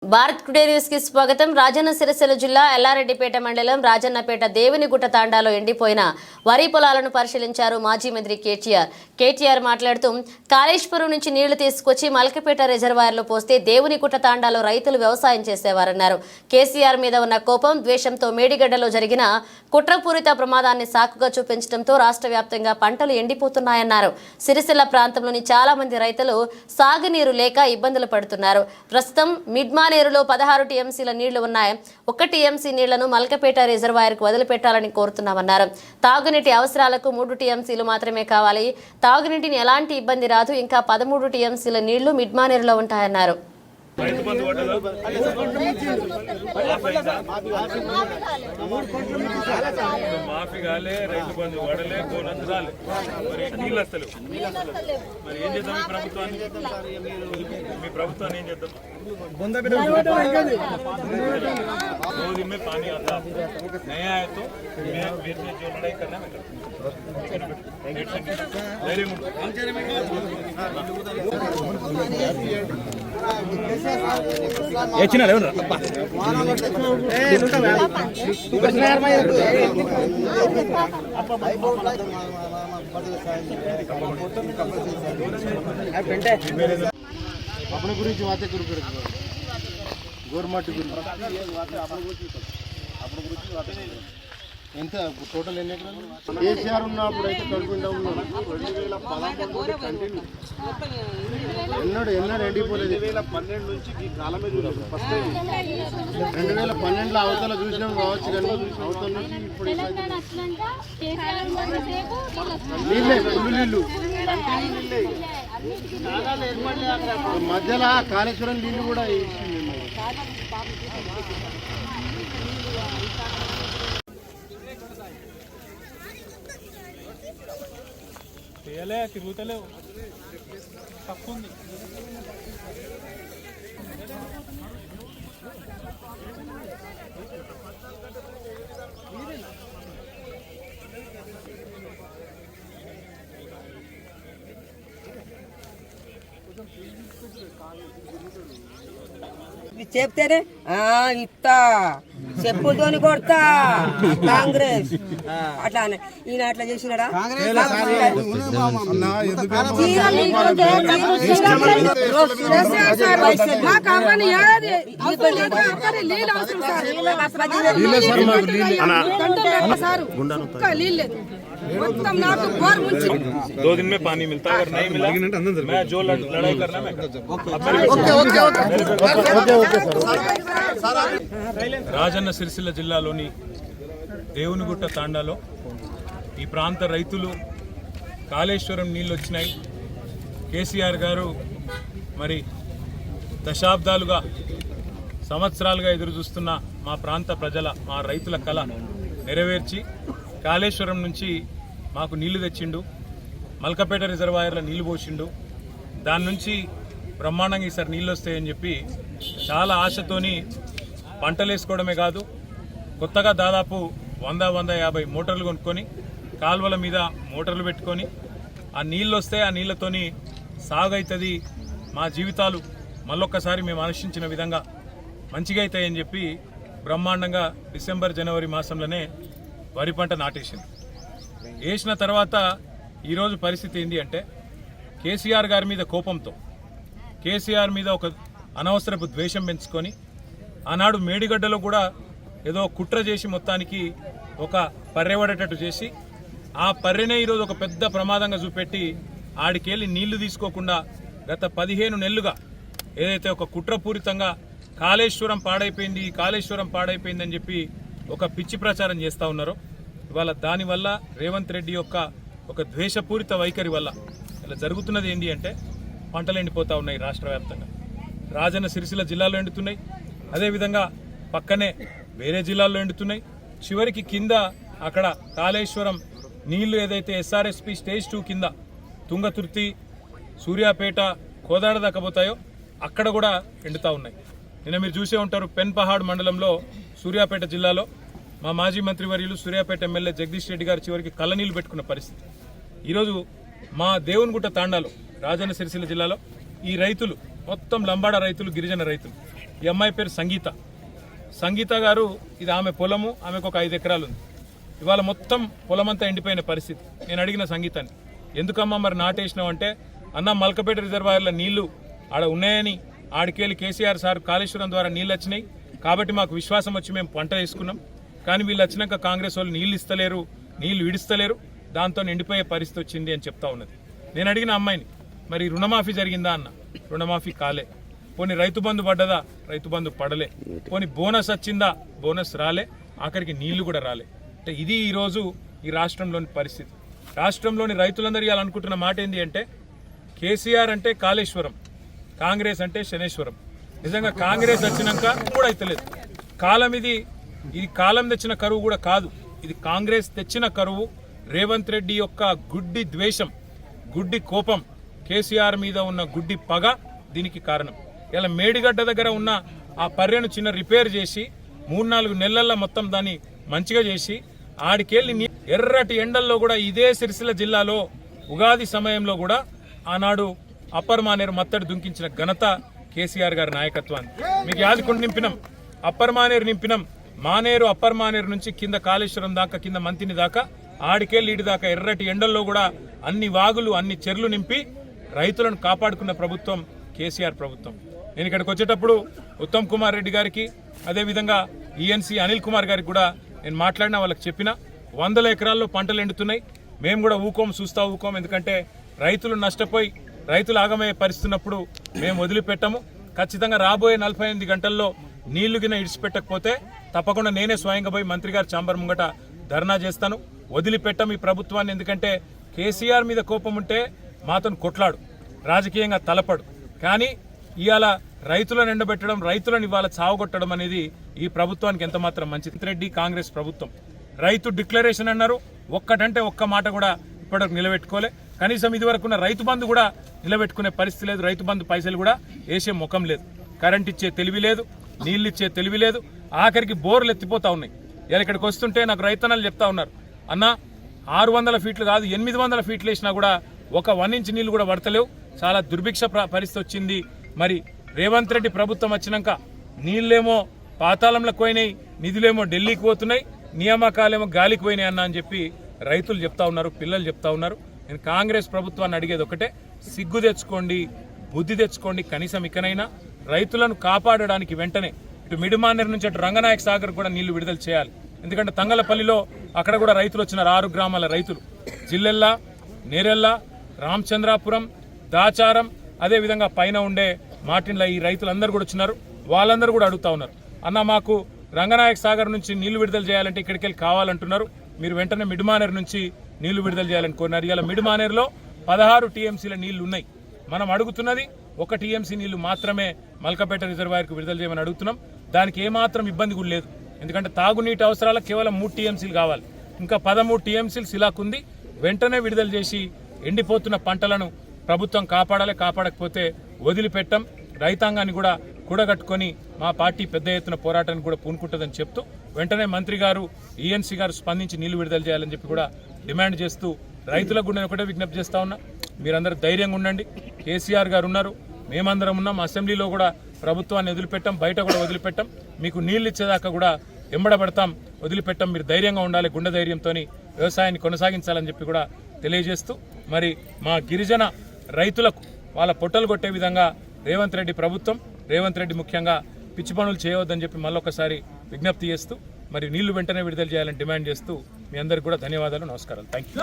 Bharat today news కి స్వాగతం. రాజన్న సిరిసిల్ల జిల్లా ఎల్లారెడ్డిపేట మండలం రాజన్నపేట దేవునిగుట్ట తాండాలో ఎండిపోయిన వరి పొలాలను పరిశీలించారు మాజీ మంత్రి కేటీఆర్ మాట్లాడుతూ కాళేశ్వరం నుంచి నీళ్లు తీసుకొచ్చి మలకపేట రిజర్వాయర్లో పోస్తే దేవునిగుట్ట తాండాలో రైతులు వ్యవసాయం చేసేవారన్నారు. కేసీఆర్ మీద ఉన్న కోపం, ద్వేషంతో మేడిగడ్డలో జరిగిన కుట్రపూరిత ప్రమాదాన్ని సాకుగా చూపించడంతో రాష్ట్ర వ్యాప్తంగా పంటలు ఎండిపోతున్నాయన్నారు. సిరిసిల్ల ప్రాంతంలోని చాలా మంది రైతులు సాగునీరు లేక ఇబ్బందులు పడుతున్నారు. ప్రస్తుతం మిడ్మానేరులో 16 టీఎంసీల నీళ్లు ఉన్నాయి. 1 టీఎంసీ నీళ్లను మల్కపేట రిజర్వాయర్కు వదిలిపెట్టాలని కోరుతున్నామన్నారు. తాగునీటి అవసరాలకు 3 టీఎంసీలు మాత్రమే కావాలి. తాగునీటిని ఎలాంటి ఇబ్బంది రాదు. ఇంకా 13 టీఎంసీల నీళ్లు మిడ్మానేరులో ఉంటాయన్నారు. दिन में पानी आता नया है तो मैं जो लड़ाई करना है वेरी गुड अपने गुరించి बातें करू गवर्नमेंट ఎంత టోటల్ ఎన్ని ఎకరాలు కేసీఆర్ ఉన్నప్పుడు అయితే కడుపుండా ఉన్నాడు 2011 కంటిన్యూ ఎన్నడూ ఎండిపోలేదు. 2012 నుంచి ఈ కాలమే చూడలేదు. ఫస్ట్ 2012లో అవతల చూసినాం కావచ్చు, కానీ అవతల నుంచి ఇప్పుడు నీళ్ళు మధ్యలో కాళేశ్వరం నీళ్ళు కూడా తిరుగుతలేవు తక్కువ ఉంది. చెప్తేనే ఇస్తా చెప్పులతోని కొడతా కాంగ్రెస్ అట్లా ఈయన అట్లా చేసినాడా? दो दिन में पानी मिलता है, अगर नहीं मिला मैं जो लड़ाई करना मैं రాజన్న సిరిసిల్ల జిల్లాలోని దేవునిగుట్ట తాండాలో ఈ ప్రాంత రైతులు కాళేశ్వరం నీళ్ళు వచ్చినాయి. కేసీఆర్ గారు మరి దశాబ్దాలుగా సంవత్సరాలుగా ఎదురు చూస్తున్న మా ప్రాంత ప్రజల మా రైతుల కళ నెరవేర్చి కాళేశ్వరం నుంచి మాకు నీళ్లు తెచ్చిండు. మల్కపేట రిజర్వాయర్లో నీళ్లు పోసిండు. దాని నుంచి బ్రహ్మాండంగా ఈసారి నీళ్ళు వస్తాయని చెప్పి చాలా ఆశతోని పంటలు వేసుకోవడమే కాదు, కొత్తగా దాదాపు 100-150 మోటార్లు కొనుక్కొని కాలువల మీద మోటార్లు పెట్టుకొని ఆ నీళ్ళు వస్తే ఆ నీళ్లతోని సాగు అవుతుంది, మా జీవితాలు మళ్ళొక్కసారి మేము ఆశించిన విధంగా మంచిగా అవుతాయని చెప్పి బ్రహ్మాండంగా డిసెంబర్-జనవరి మాసంలోనే వరి పంట నాటేసింది. వేసిన తర్వాత ఈరోజు పరిస్థితి ఏంటి అంటే కేసీఆర్ గారి మీద కోపంతో, కేసీఆర్ మీద ఒక అనవసరపు ద్వేషం పెంచుకొని ఆనాడు మేడిగడ్డలో కూడా ఏదో కుట్ర చేసి మొత్తానికి ఒక పర్రెవడేటట్టు చేసి ఆ పర్రెనే ఈరోజు ఒక పెద్ద ప్రమాదంగా చూపెట్టి ఆడికెళ్ళి నీళ్లు తీసుకోకుండా గత 15 నెలలుగా ఏదైతే ఒక కుట్రపూరితంగా కాళేశ్వరం పాడైపోయింది అని చెప్పి ఒక పిచ్చి ప్రచారం చేస్తూ ఉన్నారో, ఇవాళ దానివల్ల రేవంత్ రెడ్డి యొక్క ఒక ద్వేషపూరిత వైఖరి వల్ల ఇలా జరుగుతున్నది ఏంటి అంటే పంటలు ఎండిపోతూ ఉన్నాయి. రాష్ట్ర వ్యాప్తంగా రాజన్న సిరిసిల్ల జిల్లాలో ఎండుతున్నాయి, అదేవిధంగా పక్కనే వేరే జిల్లాల్లో ఎండుతున్నాయి. చివరికి కింద అక్కడ కాళేశ్వరం నీళ్లు ఏదైతే ఎస్ఆర్ఎస్పి స్టేజ్ 2 కింద తుంగతుర్తి, సూర్యాపేట, కోదాడ దక్కపోతాయో అక్కడ కూడా ఎండుతూ ఉన్నాయి. నిన్న మీరు చూసే ఉంటారు, పెన్పహాడ్ మండలంలో సూర్యాపేట జిల్లాలో మా మాజీ మంత్రివర్యులు సూర్యాపేట ఎమ్మెల్యే జగదీష్ రెడ్డి గారు చివరికి కళ్ళనీళ్లు పెట్టుకున్న పరిస్థితి. ఈరోజు మా దేవునిగుట్ట తాండాలో రాజన్న సిరిసిల్ల జిల్లాలో ఈ రైతులు మొత్తం లంబాడ రైతులు, గిరిజన రైతులు ఈ అమ్మాయి పేరు సంగీత గారు, ఇది ఆమె పొలము, ఆమెకు ఒక 5 ఎకరాలు ఉంది. ఇవాళ మొత్తం పొలమంతా ఎండిపోయిన పరిస్థితి. నేను అడిగిన సంగీతాన్ని, ఎందుకమ్మా మరి నాటేసినావు అంటే, అన్న మల్కపేట రిజర్వాయర్ల నీళ్లు ఆడ ఉన్నాయని, ఆడికెళ్ళి కేసీఆర్ సార్ కాళేశ్వరం ద్వారా నీళ్ళు వచ్చినాయి కాబట్టి మాకు విశ్వాసం వచ్చి మేము పంట వేసుకున్నాం. కానీ వీళ్ళు వచ్చినాక కాంగ్రెస్ వాళ్ళు నీళ్ళు ఇస్తలేరు, నీళ్లు విడుస్తలేరు, దాంతో ఎండిపోయే పరిస్థితి వచ్చింది అని చెప్తా ఉన్నది. నేను అడిగిన అమ్మాయిని, మరి రుణమాఫీ జరిగిందా అన్న, రుణమాఫీ కాలే. పోనీ రైతు బంధు పడ్డదా, రైతు బంధు పడలే. పోనీ బోనస్ వచ్చిందా, బోనస్ రాలే. ఆఖరికి నీళ్లు కూడా రాలే. అంటే ఇది ఈరోజు ఈ రాష్ట్రంలోని పరిస్థితి. రాష్ట్రంలోని రైతులందరూ ఇవాళ అనుకుంటున్న మాట ఏంటి అంటే, కేసీఆర్ అంటే కాళేశ్వరం, కాంగ్రెస్ అంటే శనేశ్వరం. నిజంగా కాంగ్రెస్ వచ్చినాక కూడా అయితలేదు. ఇది కాలం తెచ్చిన కరువు కూడా కాదు, ఇది కాంగ్రెస్ తెచ్చిన కరువు. రేవంత్ రెడ్డి యొక్క గుడ్డి ద్వేషం, గుడ్డి కోపం, కేసీఆర్ మీద ఉన్న గుడ్డి పగ దీనికి కారణం. ఇలా మేడిగడ్డ దగ్గర ఉన్న ఆ పర్రెను చిన్న రిపేర్ చేసి 3-4 నెలల్లో మొత్తం దాన్ని మంచిగా చేసి ఆడికెళ్ళి ఎర్రటి ఎండల్లో కూడా ఇదే సిరిసిల్ల జిల్లాలో ఉగాది సమయంలో కూడా ఆనాడు అప్పర్ మానేరు మత్తడి దుంకించిన ఘనత కేసీఆర్ గారి నాయకత్వాన్ని. మీకు యాదికొండ నింపినాం, అప్పర్ మానేరు నింపినాం. మానేరు అప్పర్ మానేరు నుంచి కింద కాళేశ్వరం దాకా, కింద మంతిని దాకా, ఆడికెళ్ళి ఇటు దాకా ఎర్రటి ఎండల్లో కూడా అన్ని వాగులు, అన్ని చెర్లు నింపి రైతులను కాపాడుకున్న ప్రభుత్వం కేసీఆర్ ప్రభుత్వం. నేను ఇక్కడికి వచ్చేటప్పుడు ఉత్తమ్ కుమార్ రెడ్డి గారికి, అదేవిధంగా ఈఎన్సీ అనిల్ కుమార్ గారికి కూడా నేను మాట్లాడినా, వాళ్ళకి చెప్పిన 100 ఎకరాల్లో పంటలు ఎండుతున్నాయి, మేము కూడా చూస్తా ఊకోం. ఎందుకంటే రైతులు నష్టపోయి రైతులు ఆగమయ్యే పరిస్థితున్నప్పుడు మేము వదిలిపెట్టము. ఖచ్చితంగా రాబోయే 48 గంటల్లో నీళ్లు గిన ఇడిచిపెట్టకపోతే తప్పకుండా నేనే స్వయంగా పోయి మంత్రి గారి ఛాంబర్ ముంగట ధర్నా చేస్తాను. వదిలిపెట్టం ఈ ప్రభుత్వాన్ని. ఎందుకంటే కేసీఆర్ మీద కోపం ఉంటే మాతో కొట్లాడు, రాజకీయంగా తలపడు. కానీ ఇవాళ రైతులను ఎండబెట్టడం, రైతులను ఇవాళ చావగొట్టడం అనేది ఈ ప్రభుత్వానికి ఎంత మాత్రం మంచిది. రెడ్డి కాంగ్రెస్ ప్రభుత్వం రైతు డిక్లరేషన్ అన్నారు, ఒక్కటంటే ఒక్క మాట కూడా ఇప్పటివరకు నిలబెట్టుకోలే. కనీసం ఇదివరకున్న రైతు బంధు కూడా నిలబెట్టుకునే పరిస్థితి లేదు. రైతు బంధు పైసలు కూడా వేసే ముఖం లేదు. కరెంట్ ఇచ్చే తెలివి లేదు, నీళ్ళు ఇచ్చే తెలివి లేదు. ఆఖరికి బోర్లు ఎత్తిపోతా ఉన్నాయి. ఇలా ఇక్కడికి వస్తుంటే నాకు రైతన్నలు చెప్తా ఉన్నారు, అన్న 600 ఫీట్లు కాదు 800 ఫీట్లు వేసినా కూడా ఒక 1 ఇంచ్ నీళ్లు కూడా పడతలేవు, చాలా దుర్భిక్ష పరిస్థితి వచ్చింది. మరి రేవంత్ రెడ్డి ప్రభుత్వం వచ్చినాక నీళ్ళేమో పాతాళంలోకి పోయినాయి, నిధులేమో ఢిల్లీకి పోతున్నాయి, నియామకాలేమో గాలికి పోయినాయి అన్న అని చెప్పి రైతులు చెప్తా ఉన్నారు, పిల్లలు చెప్తా ఉన్నారు. నేను కాంగ్రెస్ ప్రభుత్వాన్ని అడిగేది ఒకటే, సిగ్గు తెచ్చుకోండి, బుద్ధి తెచ్చుకోండి. కనీసం ఇకనైనా రైతులను కాపాడడానికి వెంటనే ఇటు మిడిమానేరు నుంచి అటు రంగనాయక సాగర్ కూడా నీళ్లు విడుదల చేయాలి. ఎందుకంటే తంగలపల్లిలో అక్కడ కూడా రైతులు వచ్చినారు, 6 గ్రామాల రైతులు, జిల్లెల్ల, నేరెల్ల, రామచంద్రాపురం, దాచారం, అదేవిధంగా పైన ఉండే మాటిన్ల ఈ రైతులందరూ కూడా వచ్చినారు. వాళ్ళందరూ కూడా అడుగుతా ఉన్నారు, అన్న మాకు రంగనాయక సాగర్ నుంచి నీళ్లు విడుదల చేయాలంటే ఇక్కడికి వెళ్ళి కావాలంటున్నారు, మీరు వెంటనే మిడిమానేరు నుంచి నీళ్లు విడుదల చేయాలని కోరినారు. ఇలా మిడిమానేరులో 16 టీఎంసీల నీళ్లు ఉన్నాయి. మనం అడుగుతున్నది 1 టీఎంసీ నీళ్లు మాత్రమే మల్కపేట రిజర్వాయర్కు విడుదల చేయమని అడుగుతున్నాం. దానికి ఏమాత్రం ఇబ్బంది కూడా లేదు. ఎందుకంటే తాగునీటి అవసరాలకు కేవలం 3 టీఎంసీలు కావాలి, ఇంకా 13 టీఎంసీలు సిలాకుంది. వెంటనే విడుదల చేసి ఎండిపోతున్న పంటలను ప్రభుత్వం కాపాడాలి. కాపాడకపోతే వదిలిపెట్టం. రైతాంగాన్ని కూడా కూడగట్టుకొని మా పార్టీ పెద్ద ఎత్తున పోరాటానికి కూడా పూనుకుంటుందని చెప్తూ వెంటనే మంత్రి గారు, ఈఎన్సీ గారు స్పందించి నీళ్లు విడుదల చేయాలని చెప్పి కూడా డిమాండ్ చేస్తూ రైతులకు కూడా ఒకటే విజ్ఞప్తి చేస్తా ఉన్నా, మీరందరూ ధైర్యంగా ఉండండి. కేసీఆర్ గారు ఉన్నారు, మేమందరం ఉన్నాం. అసెంబ్లీలో కూడా ప్రభుత్వాన్ని వదిలిపెట్టాం, బయట కూడా వదిలిపెట్టాం. మీకు నీళ్ళు ఇచ్చేదాకా కూడా ఎంబడబడతాం, వదిలిపెట్టాం. మీరు ధైర్యంగా ఉండాలి, గుండె ధైర్యంతో వ్యవసాయాన్ని కొనసాగించాలని చెప్పి కూడా తెలియజేస్తూ, మరి మా గిరిజన రైతులకు వాళ్ళ పొట్టలు కొట్టే విధంగా రేవంత్ రెడ్డి ప్రభుత్వం, రేవంత్ రెడ్డి ముఖ్యంగా పిచ్చి పనులు చేయవద్దని చెప్పి మళ్ళొకసారి విజ్ఞప్తి చేస్తూ, మరి నీళ్లు వెంటనే విడుదల చేయాలని డిమాండ్ చేస్తూ మీ అందరికీ కూడా ధన్యవాదాలు, నమస్కారాలు. Thank you.